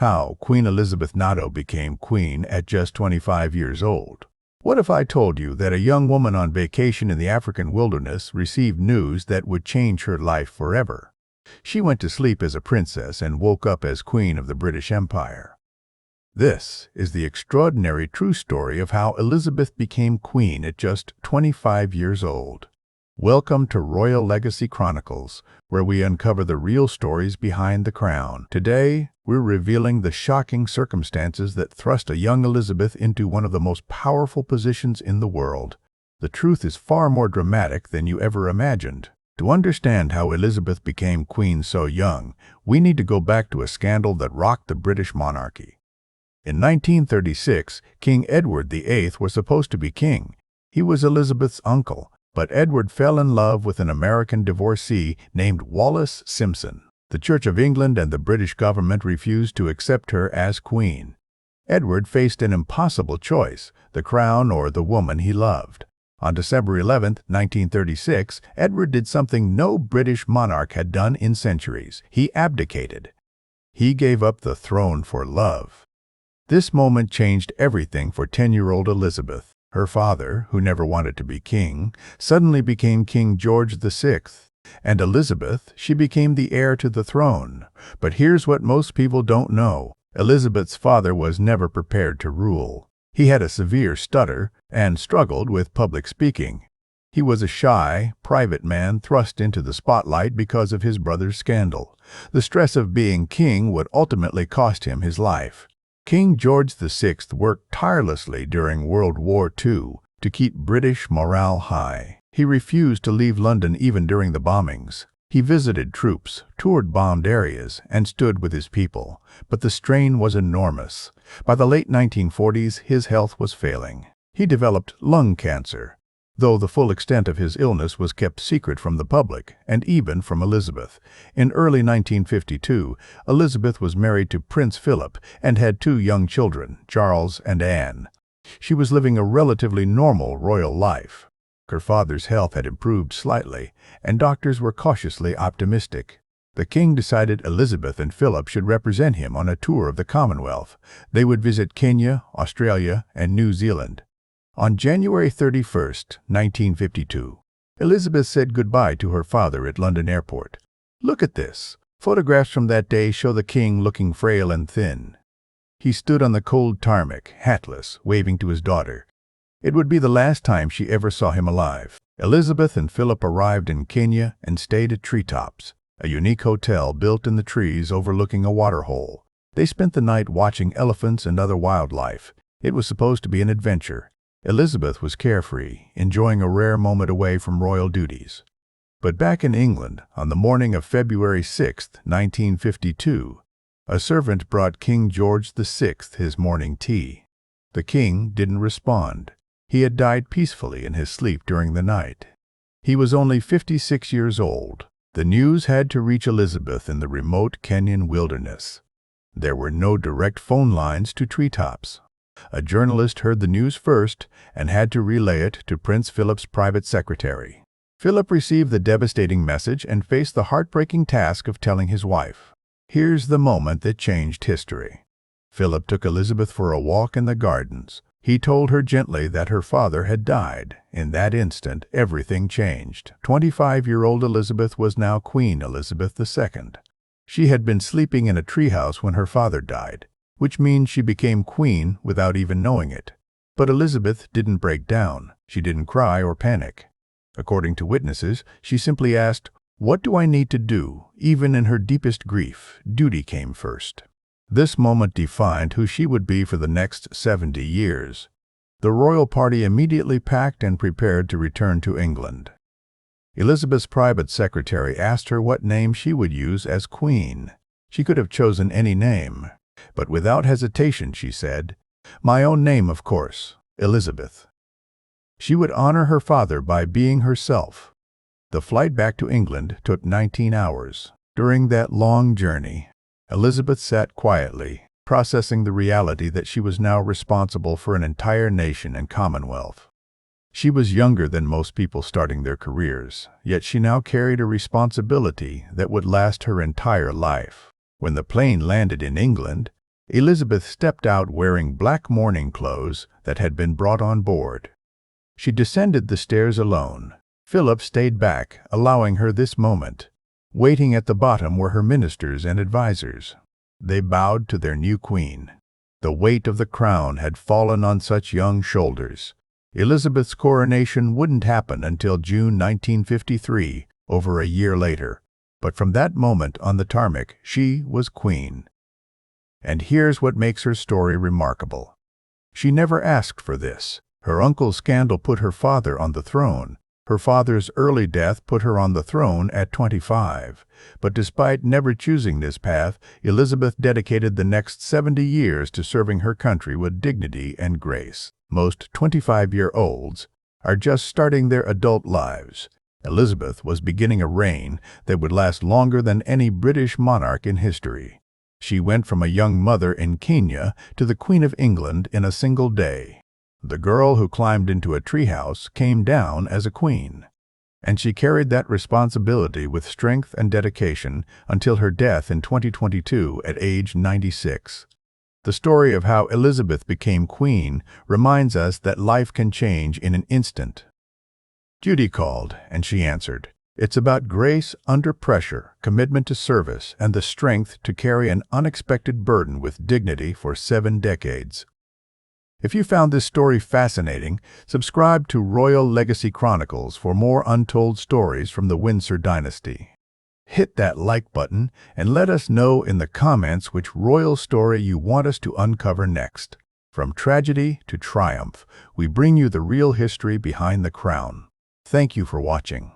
How Queen Elizabeth II became queen at just 25 years old. What if I told you that a young woman on vacation in the African wilderness received news that would change her life forever? She went to sleep as a princess and woke up as Queen of the British Empire. This is the extraordinary true story of how Elizabeth became queen at just 25 years old. Welcome to Royal Legacy Chronicles, where we uncover the real stories behind the crown. Today, we're revealing the shocking circumstances that thrust a young Elizabeth into one of the most powerful positions in the world. The truth is far more dramatic than you ever imagined. To understand how Elizabeth became queen so young, we need to go back to a scandal that rocked the British monarchy. In 1936, King Edward VIII was supposed to be king. He was Elizabeth's uncle, but Edward fell in love with an American divorcee named Wallis Simpson. The Church of England and the British government refused to accept her as queen. Edward faced an impossible choice: the crown or the woman he loved. On December 11, 1936, Edward did something no British monarch had done in centuries. He abdicated. He gave up the throne for love. This moment changed everything for 10-year-old Elizabeth. Her father, who never wanted to be king, suddenly became King George VI, and Elizabeth, she became the heir to the throne. But here's what most people don't know. Elizabeth's father was never prepared to rule. He had a severe stutter and struggled with public speaking. He was a shy, private man thrust into the spotlight because of his brother's scandal. The stress of being king would ultimately cost him his life. King George VI worked tirelessly during World War II to keep British morale high. He refused to leave London even during the bombings. He visited troops, toured bombed areas, and stood with his people. But the strain was enormous. By the late 1940s, his health was failing. He developed lung cancer, though the full extent of his illness was kept secret from the public, and even from Elizabeth. In early 1952, Elizabeth was married to Prince Philip and had 2 young children, Charles and Anne. She was living a relatively normal royal life. Her father's health had improved slightly, and doctors were cautiously optimistic. The king decided Elizabeth and Philip should represent him on a tour of the Commonwealth. They would visit Kenya, Australia, and New Zealand. On January 31, 1952, Elizabeth said goodbye to her father at London Airport. Look at this. Photographs from that day show the king looking frail and thin. He stood on the cold tarmac, hatless, waving to his daughter. It would be the last time she ever saw him alive. Elizabeth and Philip arrived in Kenya and stayed at Treetops, a unique hotel built in the trees overlooking a waterhole. They spent the night watching elephants and other wildlife. It was supposed to be an adventure. Elizabeth was carefree, enjoying a rare moment away from royal duties. But back in England, on the morning of February 6, 1952, a servant brought King George VI his morning tea. The king didn't respond. He had died peacefully in his sleep during the night. He was only 56 years old. The news had to reach Elizabeth in the remote Kenyan wilderness. There were no direct phone lines to Treetops. A journalist heard the news first and had to relay it to Prince Philip's private secretary. Philip received the devastating message and faced the heartbreaking task of telling his wife. Here's the moment that changed history. Philip took Elizabeth for a walk in the gardens. He told her gently that her father had died. In that instant, everything changed. 25-year-old Elizabeth was now Queen Elizabeth II. She had been sleeping in a treehouse when her father died, which means she became queen without even knowing it. But Elizabeth didn't break down. She didn't cry or panic. According to witnesses, she simply asked, "What do I need to do?" Even in her deepest grief, duty came first. This moment defined who she would be for the next 70 years. The royal party immediately packed and prepared to return to England. Elizabeth's private secretary asked her what name she would use as queen. She could have chosen any name. But without hesitation, she said, "My own name, of course, Elizabeth." She would honor her father by being herself. The flight back to England took 19 hours. During that long journey, Elizabeth sat quietly, processing the reality that she was now responsible for an entire nation and commonwealth. She was younger than most people starting their careers, yet she now carried a responsibility that would last her entire life. When the plane landed in England, Elizabeth stepped out wearing black mourning clothes that had been brought on board. She descended the stairs alone. Philip stayed back, allowing her this moment. Waiting at the bottom were her ministers and advisers. They bowed to their new queen. The weight of the crown had fallen on such young shoulders. Elizabeth's coronation wouldn't happen until June 1953, over a year later. But from that moment on the tarmac, she was queen. And here's what makes her story remarkable. She never asked for this. Her uncle's scandal put her father on the throne. Her father's early death put her on the throne at 25. But despite never choosing this path, Elizabeth dedicated the next 70 years to serving her country with dignity and grace. Most 25-year-olds are just starting their adult lives. Elizabeth was beginning a reign that would last longer than any British monarch in history. She went from a young mother in Kenya to the Queen of England in a single day. The girl who climbed into a treehouse came down as a queen. And she carried that responsibility with strength and dedication until her death in 2022 at age 96. The story of how Elizabeth became queen reminds us that life can change in an instant. Judy called, and she answered. It's about grace under pressure, commitment to service, and the strength to carry an unexpected burden with dignity for 7 decades. If you found this story fascinating, subscribe to Royal Legacy Chronicles for more untold stories from the Windsor dynasty. Hit that like button and let us know in the comments which royal story you want us to uncover next. From tragedy to triumph, we bring you the real history behind the crown. Thank you for watching.